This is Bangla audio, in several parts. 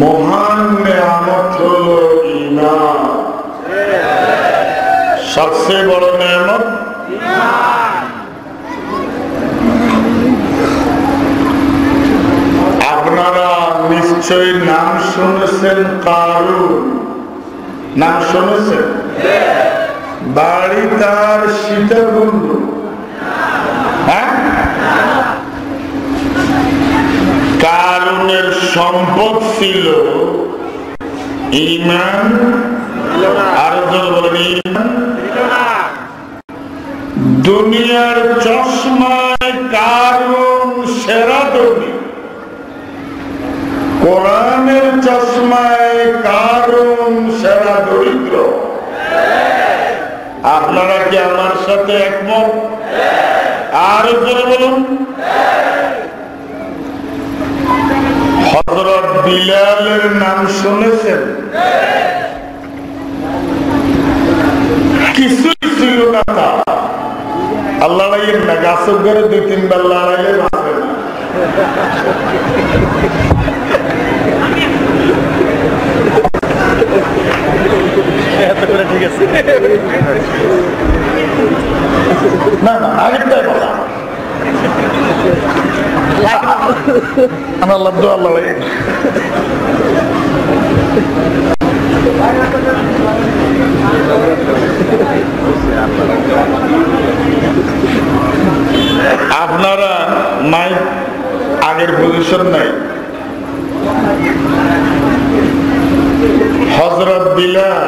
মহান নেয়ামত হলো ঈমান। সবচেয়ে বড় নেয়ামত আপনারা নিশ্চয়ই নাম শুনেছেন কারুন। নাম শুনেছেন? বাড়ি তার সীতাকুণ্ড। হ্যাঁ, কারুনের সম্পদ ছিল ঈমান। আর বলেন ঈমান। দুনিয়ার চশমায় কারুন সেরা ধনী, কোরআনের চশমায় কারুন সেরা দরিদ্র। আপনারা কি আমার সাথে একমত? আর বলুন। হযরত বিলালের নাম শুনেছেন? কিছুই ছিল না তা। আল্লাহ না গাছের ঘরে 2-3 বার লড়াইলে বাঁচে না। ঠিক আছে না না আগেরটাই বলা আমার আল্লাহ আল্লাহ আপনারা মাইক আগের পজিশন নাই। হযরত বিলাল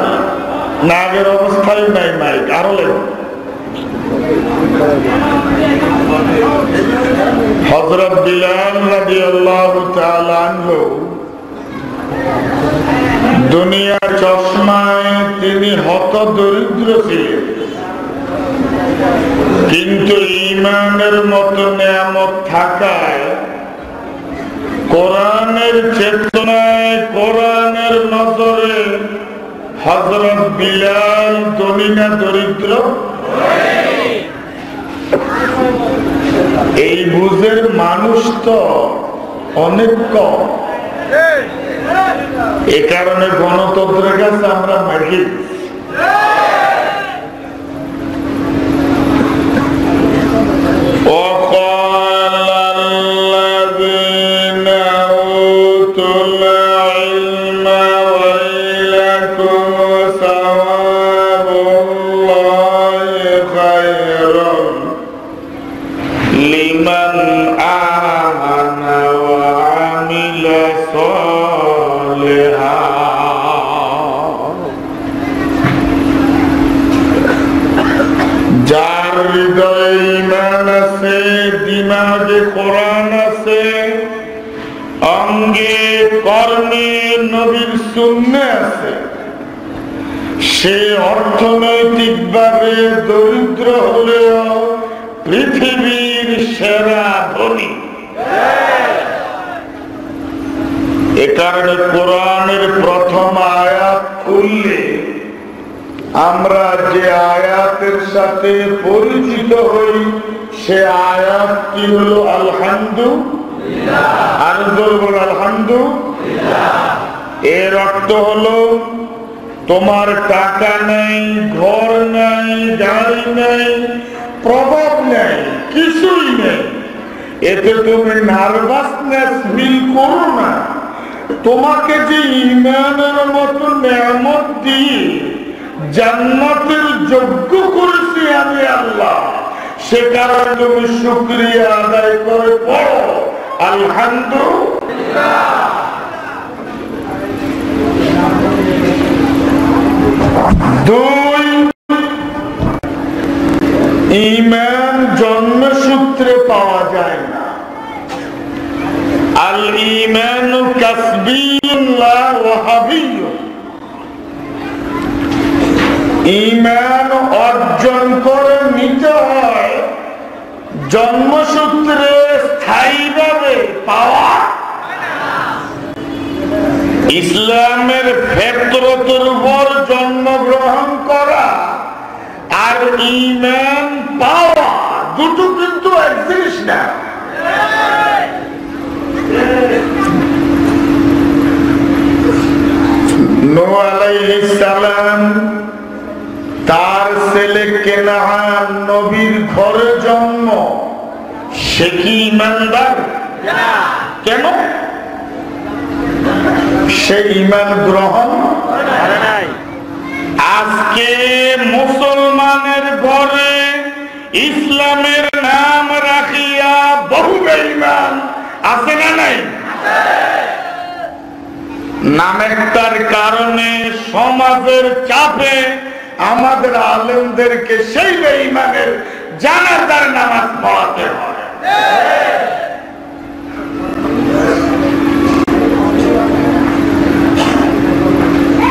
না আগের অবস্থায় নাই, মাইক আরো লাগবে। হযরত বিলাল রাদিয়াল্লাহু তাআলা আনহু দুনিয়ার চশমায় তিনি হত দরিদ্র ছিলেন, কিন্তু ঈমানের মতো নেয়ামত থাকায় কোরআনের চেতনায়, কোরআনের নজরে হযরত বিলাল ধনী না দরিদ্র? এই বুঝের মানুষ তো অনেক কম। এ কারণে গণতন্ত্রের কাছে আমরা মারি। যার হৃদয়ে ঈমান আছে, দিমাগে কোরআন আছে, অঙ্গে কর্মে নবীর সুন্নাহ আছে, সে অর্থনৈতিকভাবে দরিদ্র হলেও পৃথিবীর সেরা ধনী। এ কারণে কোরআনের প্রথম আয়াত খুললে আমরা যে আয়াতের সাথে পরিচিত হই, সে আয়াত কি হলো? আলহামদুলিল্লাহ। আর বলবো আলহামদুলিল্লাহ। এর অর্থ হলো তোমার টাকা নাই, ঘর নাই, গাড়ি নাই, প্রভাব নাই, কিছুই নেই, এতে তুমি নার্ভাসনেস ফিল করো না। তোমাকে যে ঈমানের মতো নেয়ামত দিয়ে জান্নাতের যোগ্য করেছি আমি আল্লাহ, সে কারণে তুমি শুকরিয়া আদায় করে পড়ো আলহামদুলিল্লাহ। দুই, ঈমান জন্মসূত্রে পাওয়া যায় না। আল ঈমানু কাসবিয়ুন লা ওয়াহাবিয়্যুন। ঈমান অর্জন করে নিতে হয়, জন্মসূত্রে স্থায়ীভাবে পাওয়া। ইসলামের ফিতরতের উপর জন্মগ্রহণ করা আর ঈমান পাওয়া দুটো কিন্তু এক জিনিস না। নূহ আলাইহিস সালাম তার ছেলে কেনান নবীর ঘরে জন্ম, সে কি ঈমানদার? কেন? সে ঈমান গ্রহণ করে নাই। আজকে মুসলমানের ঘরে ইসলামের নাম রাখিয়া বহু বেঈমান আছে না নাই? নামেরটার কারণে সমাজের চাপে আমাদের আলেমদেরকে সেই বেঈমানের জানাজার নামাজ পড়াতে হয়।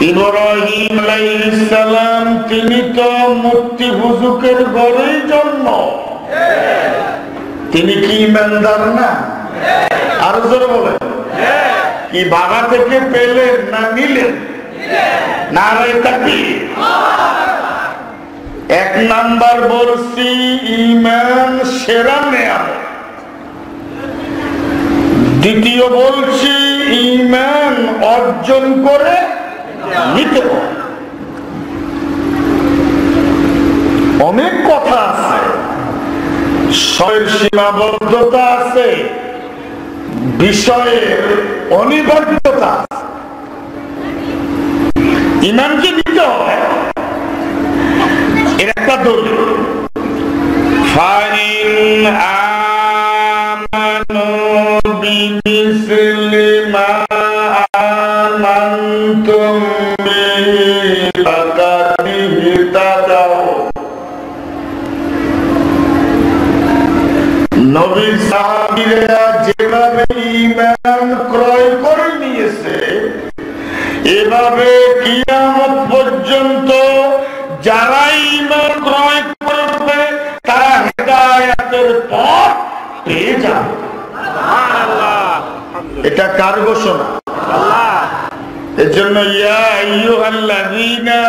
ইব্রাহিম আলাইহিস সালাম তিনি তো মূর্তি পূজকের ঘরেই জন্ম, তিনি কি ঈমানদার না? আর জোরে বলেন, কি বাবা থেকে পেলেন না নিলেন? নারায়ে তাকবীর। এক নাম্বার বলছি ঈমান সেরা নেয়ামত। দ্বিতীয় বলছি ঈমান অর্জন করে নিতে হবে। অনেক কথা আছে, সময়ের সীমাবদ্ধতা আছে, বিষয়ের অনিবার্যতা আছে। ঈমানকে নিতে হবে, এর একটা দলিল ফাইন আমানু বিমিসলি মা আমানতুম বিহি ফাকাদ ইহতাদাউ। নবী সাহাবীরা যেভাবে ঈমান ক্রয় করে নিয়েছে, এভাবে কিয়ামত পর্যন্ত যারা ঈমান ক্রয় করবে তারা হেদায়েতের পথ পেয়ে যাবে। সুবহানাল্লাহ। এটা কার ঘোষণা? আল্লাহ। এজন্য ইয়া আইয়ুহাল্লাযীনা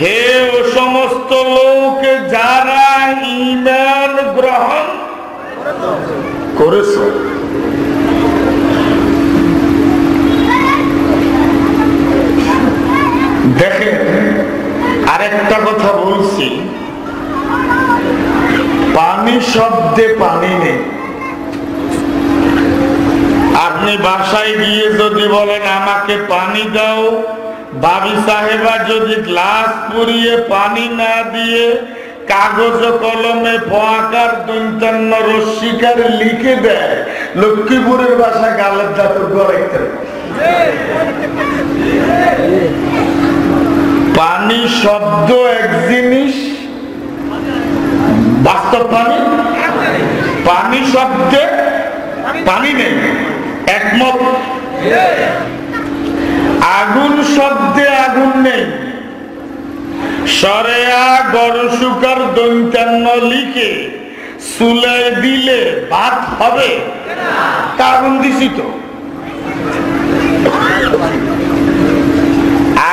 হে ও সমস্ত লোক যারা ঈমান গ্রহণ করেছে, দেখেন আরেকটা কথা বলছি, পানি শব্দে পানি নেই। আপনি বাসায় গিয়ে যদি বলেন আমাকে পানি দাও, ভাবি সাহেবা যদি গ্লাস পুড়িয়ে পানি না দিয়ে কাগজ কলমে পোয়াকার ৫৫ রশ্মিকার লিখে দেয়, লক্ষ্মীপুরের বাসা গালের দাঁতর গড়াইতে। পানি শব্দ এক জিনিস, বাস্তব পানি, পানি শব্দে পানি নেই, একমত। আগুন শব্দে আগুন নেই, সরেয়া গরসুকার ৫৫ লিখে চুলায় দিলে ভাত হবে? আগুন দিছি তো,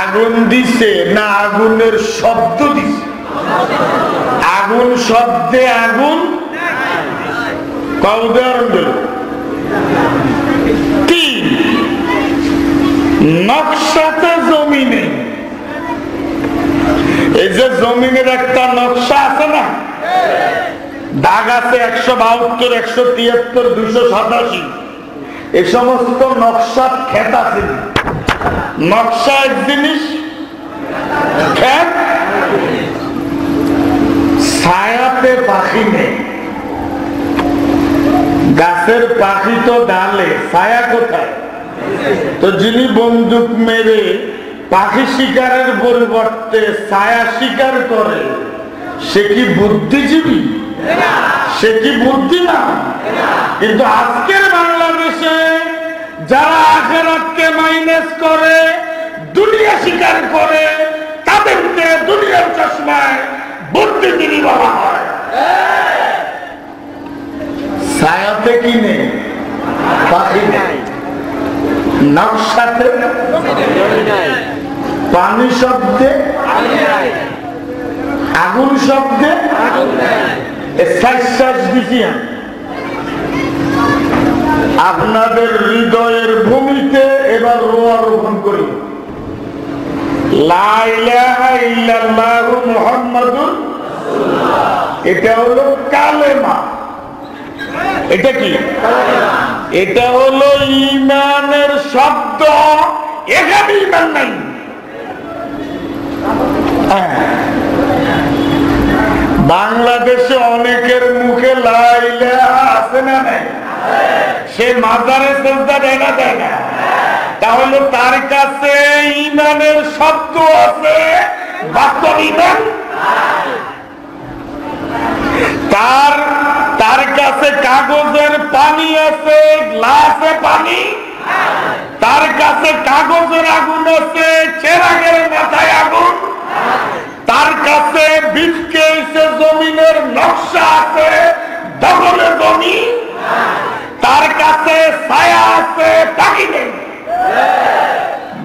আগুন দিছে না আগুনের শব্দ দিছে? আগুন শব্দে আগুন, উদাহরণ দিল। তিন, নকশাতে জমি নেই। এই যে জমিনের একটা নকশা আছে না, দাগ আছে ১৭২, ১৭৩, ২৮৭, এই সমস্ত নকশা ক্ষেত আছে। নকশা এক জিনিস, ক্ষেত। ছায়াতে পাখি নেই, গাছের পাখি তো ডালে, ছায়া কোথায়? তো যিনি বন্দুক মেরে পাখি শিকারের পরিবর্তে ছায়া শিকার করে, সে কি বুদ্ধিজীবী? সে কি বুদ্ধিমান? কিন্তু আজকের বাংলাদেশে যারা আখিরাতকে মাইনাস করে, দুনিয়া স্বীকার করে, তাদেরকে দুনিয়ার চশমায় বুদ্ধিজীবী বলা হয়। ছায়াতে কি নেই? পাখি নেই। নকশাতে, পানি শব্দে, আগুন শব্দে, আপনাদের হৃদয়ের ভূমিতে এবার রোয়া রোপণ করি, লা ইলাহা ইল্লাল্লাহু মুহাম্মাদুর রাসূলুল্লাহ। এটা হলো কালেমা। এটা কি? এটা হলো ঈমানের শব্দ। এখানে ঈমান নাই। বাংলাদেশে অনেকের মুখে লা ইলাহা আছে না নাই? সে মাজারে সেজদা দেয় না, দেয় না? তাহলে তার কাছে ঈমানের শব্দ আছে, বাস্তব ঈমান তার কাছে কাগজের পানি আছে, গ্লাসে পানি, তার কাছে কাগজের আগুন আছে, চেরাগের মাথায় আগুন, তার কাছে বিস্কেছে জমিনের নকশা আছে, দখলে জমি, তার কাছে ছায়া আছে, পাখি নেই।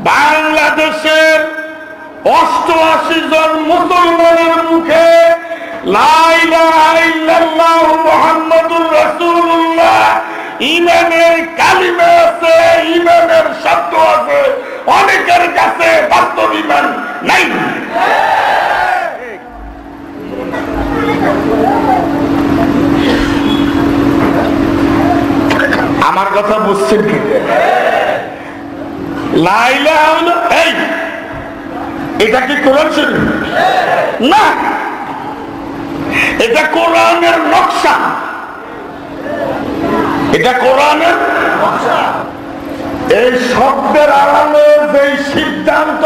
বাংলাদেশের 88 জন মুসলমানের মুখে লা ইলাহা ইল্লাল্লাহু মুহাম্মাদুর রাসূলুল্লাহ ঈমানের কালিমা আছে, ঈমানের শব্দ আছে। অনেকের কাছে বাস্তব ঈমান নাই। আমার কথা বুঝছেন কি? লা ইলাহা ইল্লাল্লাহ, এই এটা কি কোরআন শরীফ? না, এটা কোরআনের নকশা। এটা কোরআনের নকশা। এই শব্দের আড়ালে যে সিদ্ধান্ত,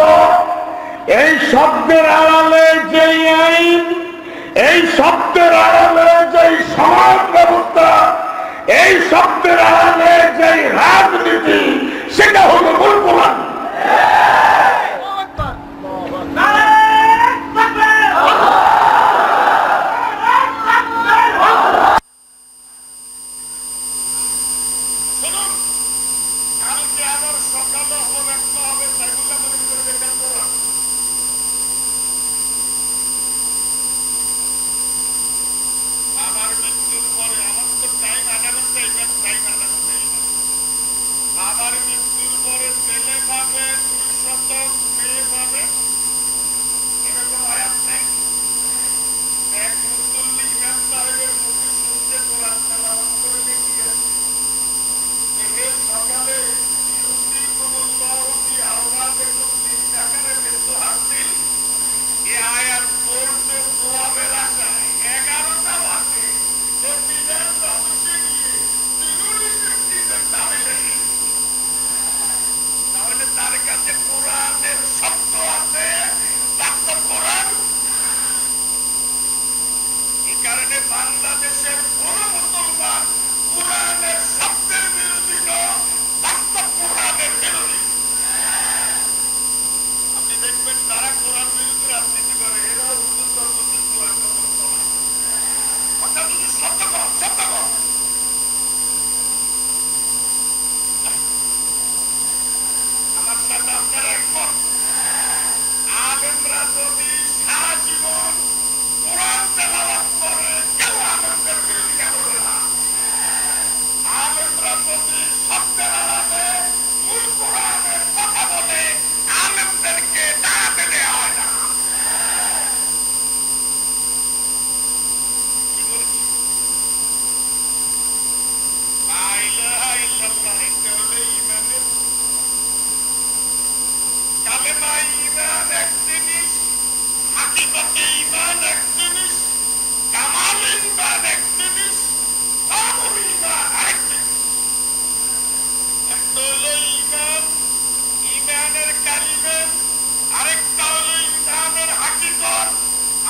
এই শব্দের আড়ালে যে আইন, এই শব্দের আড়ালে যে সমাজ ব্যবস্থা, এই শব্দের আড়ালে যে রাজনীতি, সেটা হলো মূল কোরআন। আমার মৃত্যুর পরে, আমার তো টাইম আধা ঘন্টা, এবার টাইম আধা ঘন্টা। আমার মৃত্যুর পরে ছেলে পাবে 200, মেয়ে পাবে, এরকম আয়াত নাই। এক মুসল্লি ইমাম সাহেবের মুখে শুনতে কোরআন তেলাওয়াত করে দেখিয়ে সকালে আয়াত পড়তে সোয়াবের আশায় 11টা বাজে অফিসে গিয়ে তাহলে তার কাছে কোরআনের শব্দ আছে, বাস্তব কোরআন। এই কারণে বাংলাদেশের কোন মুসলমান কোরআনের শব্দের বিরোধী নয়, বাস্তব কোরআনের বিরোধী। আপনি দেখবেন তারা কোরআন বিরোধী রাজনীতি করে, এরা অর্থাৎ যদি শব্দ কর, শব্দ কর। আমার সাথে আপনারা একমত? আলেমরা যদি সারা জীবন কোরআন তেলাওয়াত করে, কেউ আলেমদের বিরোধিতা করে না। আলেমরা যদি শব্দের আড়ালে মূল কোরআনের কথা বলে, আলেমদেরকে দাঁড়াতে দেওয়া হয় না। কি বলছি? লা ইলাহা ইল্লাল্লাহ, এটা হলো ঈমানের কালেমা। ঈমান এক জিনিস, হাকিকতে ঈমান এক জিনিস, কামাল ঈমান এক জিনিস, কামুল ঈমান আরেক জিনিস। একটা হলো ঈমান, ঈমানের কালিমা, আরেকটা হলো ঈমানের হাকিকত,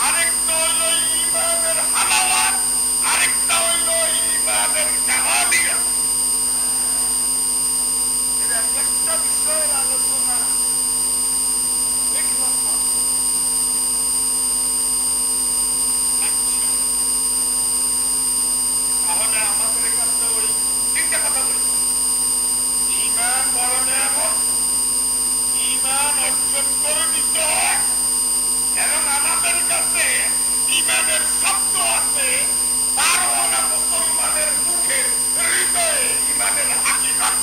আরেকটা হলো ঈমানের হালাওয়াত, আরেকটা হলো ঈমানের কামালিয়াত। এটা একটা বিষয়ের আলোচনা। তাহলে আমাদের কাছে ওই তিনটা কথা বলছি। ঈমান বড় নিয়ামত, ঈমান অর্জন করে নিতে হয়, এবং আমাদের কাছে ঈমানের শব্দ আছে, 12 মুসলমানের মুখে, হৃদয়ে ঈমানের হাকিকত।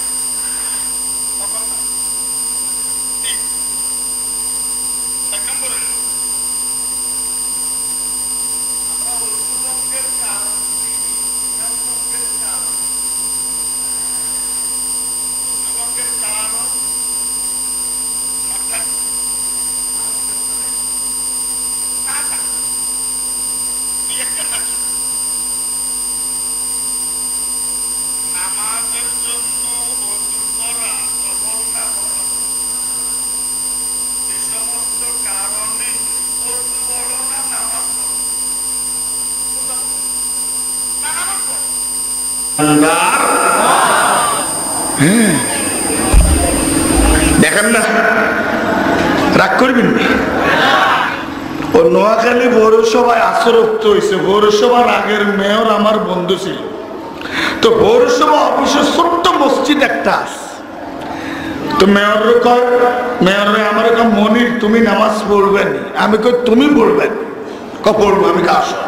নামাজের জন্য ওযু করা সফল না হওয়া, এই সমস্ত কারণে ওযু বড় না নামাজ দেখেন না, রাগ করবেন না। ও নোয়াখালী পৌরসভায় আসরক্ত হয়েছে। পৌরসভার আগের মেয়র আমার বন্ধু ছিল। তো পৌরসভা অফিসে ছোট্ট মসজিদ একটা আছে। তো মেয়র কয়, মেয়র আমার কয় মনির তুমি নামাজ পড়বেন? আমি কই তুমি পড়বেন? পড়বো। আমি আসো।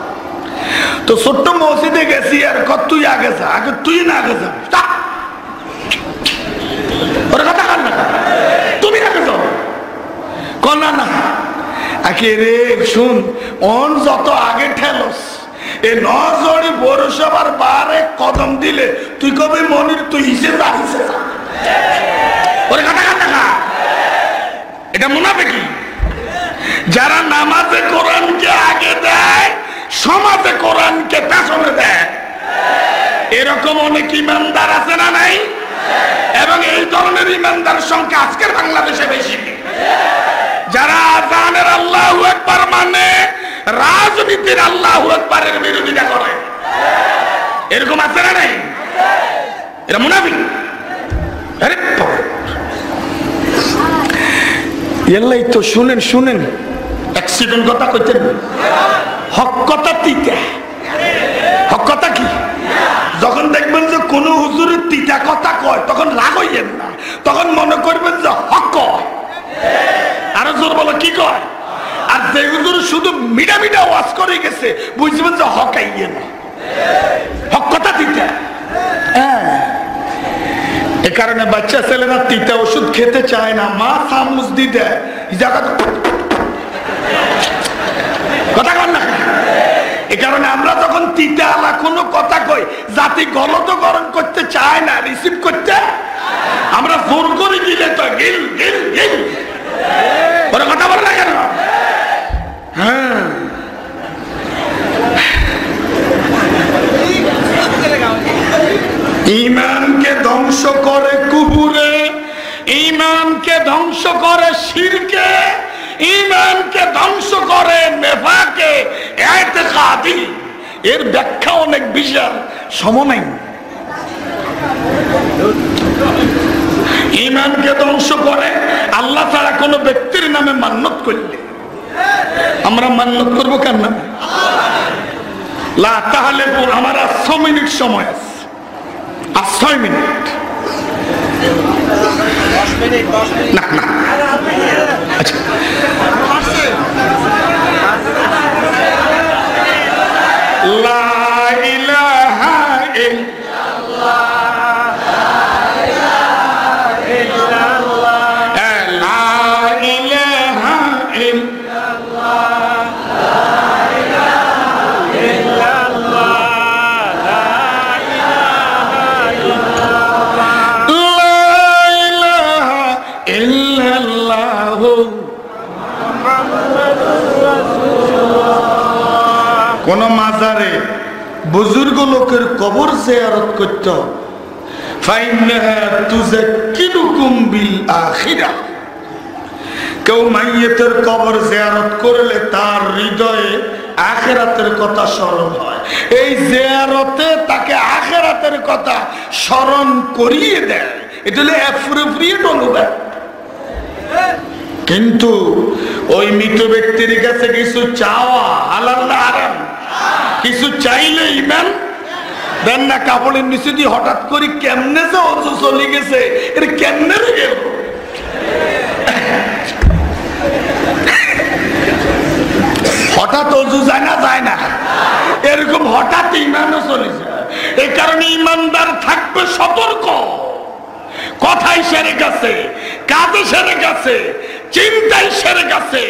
তো ছোট্ট মসজিদে গেছি আর তুই আগে যা। আগে তুই না আগে যা, ওর কথা কান না, তুমি আগে যাও। কনা না আকে রে শুন, অন যত আগে ঠেলস এই নজড়ি পৌরসভার বারে কদম দিলে তুই কবে মনির তুই হিসেবে যা, হিসেবে যা। ওর কথা কান না। এটা মুনাফিকি। যারা নামাজে কোরআনকে আগে দেয়, সমাজে কোরআনকে পেছনে দেয়, এরকম অনেক ইমানদার আছে না নাই? এবং এই ধরনের ইমানদার সংখ্যা আজকের বাংলাদেশে বেশি। যারা আযানের আল্লাহু আকবার মানে রাজনীতির আল্লাহু আকবারের বিরোধিতা করে, এরকম আছে না নাই? এরা মুনাফিক। আরে এলাই তো শুনেন শুনেন, অ্যাক্সিডেন্ট কথা কইতেন, হক কথা তিতা। হক কথা কি? যখন দেখবেন যে কোন হুজুরের তিতা কথা কয় তখন রাগ হইয়েন না, তখন মনে করবেন যে হক কয়। আরো জোর বলো কি কয়? আর যে হুজুর শুধু মিডা মিডা ওয়াজ করে গেছে বুঝবেন যে হক আইয়ে না, হক কথা তিতা। এ কারণে বাচ্চা ছেলেরা তিতা ওষুধ খেতে চায় না, মা চামচ দিয়ে দেয়। কথা কন না। এ কারণে আমরা যখন তিতা আলা কোনো কথা কই, জাতি গলতকরণ করতে চায় না, রিসিভ করতে আমরা জোর করে গিলে তো গিল গিল গিল ওরা কথা বলে না কেন? হ্যাঁ, ঈমানকে ধ্বংস করে কুফরে, ঈমানকে ধ্বংস করে শিরকে, ঈমানকে ধ্বংস করে নেফাকে, ইতিকাদি। এর ব্যাখ্যা অনেক বিশাল, সময় নাই। ঈমানকে ধ্বংস করে আল্লাহ ছাড়া কোন ব্যক্তির নামে মান্নত করলে। আমরা মান্নত করবো কার নামে? লা তাহলেফু। আমার 6 মিনিট সময় আছে, 6 মিনিট না না। আচ্ছা, লা ইলাহা ইল্লাল্লাহ, কোন মাজারে বুজুর্গ লোকের কবর জিয়ারত করত, ফাইন্নাহা তুযাক্কিরুকুম বিল আখিরাহ। কেউ মাইয়িতের কবর জিয়ারত করলে তার হৃদয়ে আখিরাতের কথা স্মরণ হয়। এই জিয়ারতে তাকে আখিরাতের কথা স্মরণ করিয়ে দেয়। এটা হলো অ্যাপ্রোপ্রিয়েট অনুবাদ। কিন্তু ওই মৃত ব্যক্তির কাছে কিছু চাওয়া হালাল না হারাম? কিছু চাইলে ইমান দেন না। কাপড়ের নিচে দিয়ে হঠাৎ করে কেমনে যে অজু চলে গেছে, এটা কেমনে গেল? হঠাৎ অজু যায় না, যায় না, এরকম হঠাৎ ইমানও চলে যায়। এই কারণে ইমানদার থাকবে সতর্ক। কথাই সেরে গেছে, কাজে সেরে গেছে, চিন্তায় সেরে গেছে,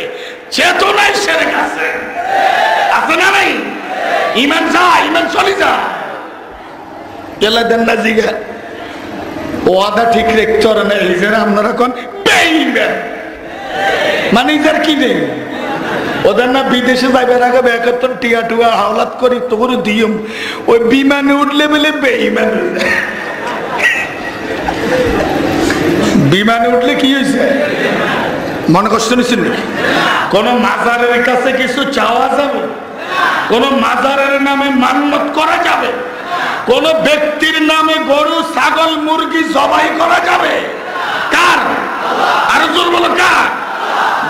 চেতনায় সেরে গেছে। আছে না নাই? ইমান যায়, ইমান চলে যায়। গেলে দেন না জিগা ওয়াদা ঠিক রেখতে না এই যে আপনারা কোন বেঈমান মানে ইজার কি নেই ওদের না বিদেশে যাইবার আগে ৭১ টিয়া টুয়া হাওলাত করি তোর দিয়ম ওই বিমানে উঠলে বলে বেঈমান বিমানে উঠলে কি হয়েছে মনে কষ্ট নিচ্ছেন নাকি কোন মাজারের কাছে কিছু চাওয়া যাবে কোন মাজারের নামে মান্নত করা যাবে কোন ব্যক্তির নামে গরু ছাগল মুরগি জবাই করা যাবে কার আর জোর বলো কার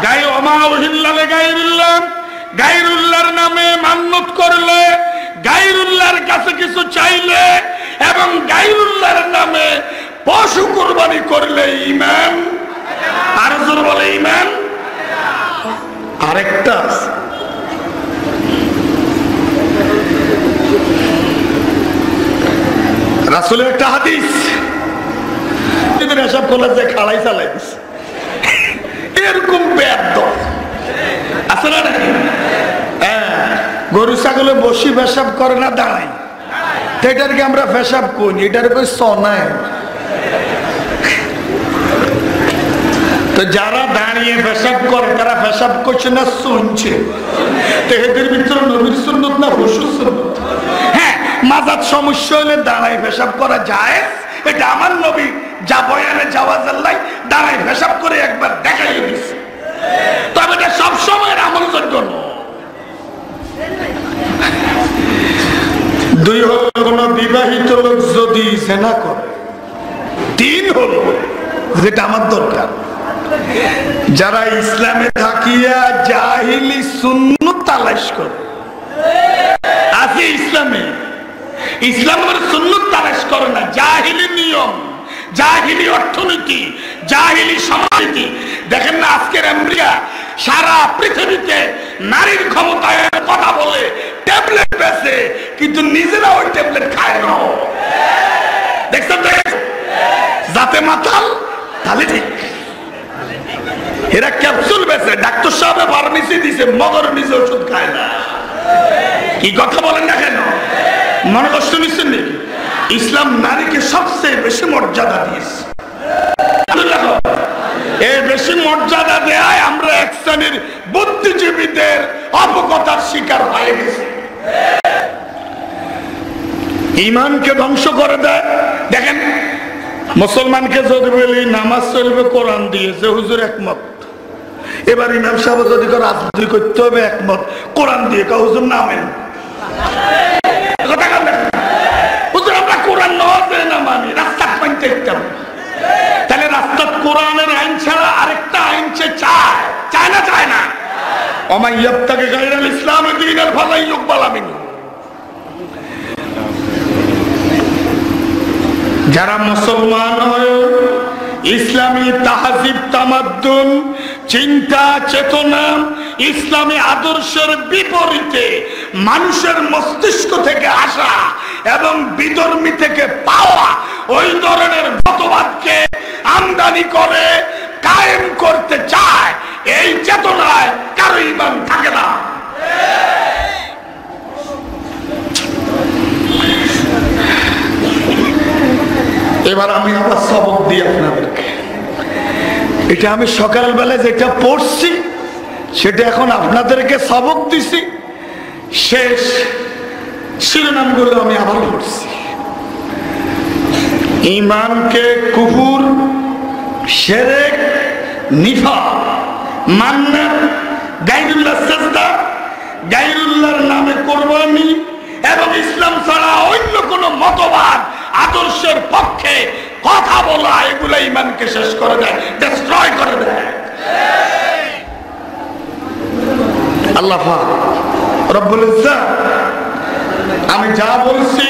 গায়ে ওমা উহিল্লালে গায়রুল্লাহ গায়রুল্লাহর নামে মান্নত করলে গায়রুল্লাহর কাছে কিছু চাইলে এবং গায়রুল্লাহর নামে পশু কুরবানি করলে ঈমান আর জোর বলে ঈমান আরেকটা রাসূলের একটা হাদিস এসব করলে যে খাড়াই চালাই দিস এরকম বেয়াদব আছে না গরু ছাগলে বসি পেশাব করে না দাঁড়াই এটাকে আমরা পেশাব করি এটার কই সনায় তো যারা দাঁড়িয়ে পেশাব করে তারা পেশাব করছে না শুনছে তো এদের ভিতরে নবীর সুন্নত না হুজুর সুন্নত হ্যাঁ মাজাত সমস্যা হলে দাঁড়ায় পেশাব করা যায় এটা আমার নবী যা বয়ানে জাওয়াজাল্লাহ দাঁড়ায় পেশাব করে একবার দেখাইয়ে দিচ্ছে তবে এটা সব সময়ের আমলের জন্য দুই হলো কোন বিবাহিত লোক যদি জেনা করে তিন হলো যেটা আমার দরকার যারা ইসলামে থাকিয়া জাহিলি সুন্নত তালাশ করে আছে ইসলামে ইসলামের সুন্নত তালাশ করে না জাহিলি নিয়ম জাহিলি অর্থনীতি জাহিলি সমাজনীতি দেখেন না আজকের আমেরিকা সারা পৃথিবীতে নারীর ক্ষমতায় কথা বলে ট্যাবলেট বেচে কিন্তু নিজেরা ওই ট্যাবলেট খায় না দেখছেন যাতে মাতাল তাহলে ঠিক এরা ক্যাপসুল বেচে ডাক্তার সাহেব ফার্মেসি দিছে মগর নিজে ওষুধ খায় না কি কথা বলেন না কেন মনে কষ্ট নিচ্ছেন নাকি ইসলাম নারীকে সবচেয়ে বেশি মর্যাদা দিয়েছে এই বেশি মর্যাদা দেয় আমরা এক শ্রেণীর বুদ্ধিজীবীদের অবগতার শিকার হয়ে গেছি ঈমানকে ধ্বংস করে দেয় দেখেন মুসলমানকে যদি বলি নামাজ চলবে কোরআন দিয়ে যে হুজুর একমত এবার ইমাম সাহেব যদি রাজনীতি করতে হবে একমত কোরআন দিয়ে হুজুর নামেন হুজুর আমরা কোরআন না মানি রাস্তা মানতে ইচ্ছাম তাহলে রাস্তা কোরআনের আইন ছাড়া আরেকটা আইন চায় চায় না চায় না ওমা ইয়াবতাগি গায়রাল ইসলামি দীনান ফালা ইউকবালা মিনহু যারা মুসলমান হয় ইসলামী তাহজিব তামাদ্দুন চিন্তা চেতনা ইসলামী আদর্শের বিপরীতে মানুষের মস্তিষ্ক থেকে আসা এবং বিধর্মী থেকে পাওয়া ওই ধরনের মতবাদকে আমদানি করে কায়েম করতে চায় এই চেতনায় কারো ঈমান থাকে না এবার আমি আবার সবক দিই আপনাদেরকে এটা আমি সকালবেলায় যেটা পড়ছি সেটা এখন আপনাদেরকে সবক দিছি শেষ শিরোনামগুলো আমি আবার পড়ছি ঈমানকে কুফর শিরক নিফাক মান্নাত গায়রুল্লাহ সাজদা গায়রুল্লাহর নামে কুরবানি এবং ইসলাম ছাড়া অন্য কোন মতবাদ আদর্শের পক্ষে কথা বলা এগুলো ঈমানকে শেষ করে দেয় ডিস্ট্রয় করে দেয় আল্লাহ পাক রব্বুল ইজ্জত আমি যা বলছি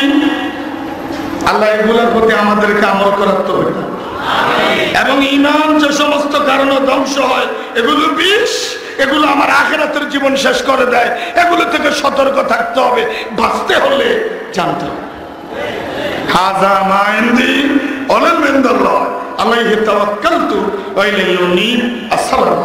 আল্লাহ এগুলোর প্রতি আমাদেরকে আমল করতে হবে এবং ঈমান যে সমস্ত কারণে ধ্বংস হয় এগুলো বিষ এগুলো আমার আখিরাতের জীবন শেষ করে দেয় এগুলো থেকে সতর্ক থাকতে হবে বাঁচতে হলে জানতে হবে হাযা মা ইনদি ওয়া মিন আল্লাহ আলাইহি তাওয়াক্কালতু ওয়া ইলাইহি উনীব আসসালামু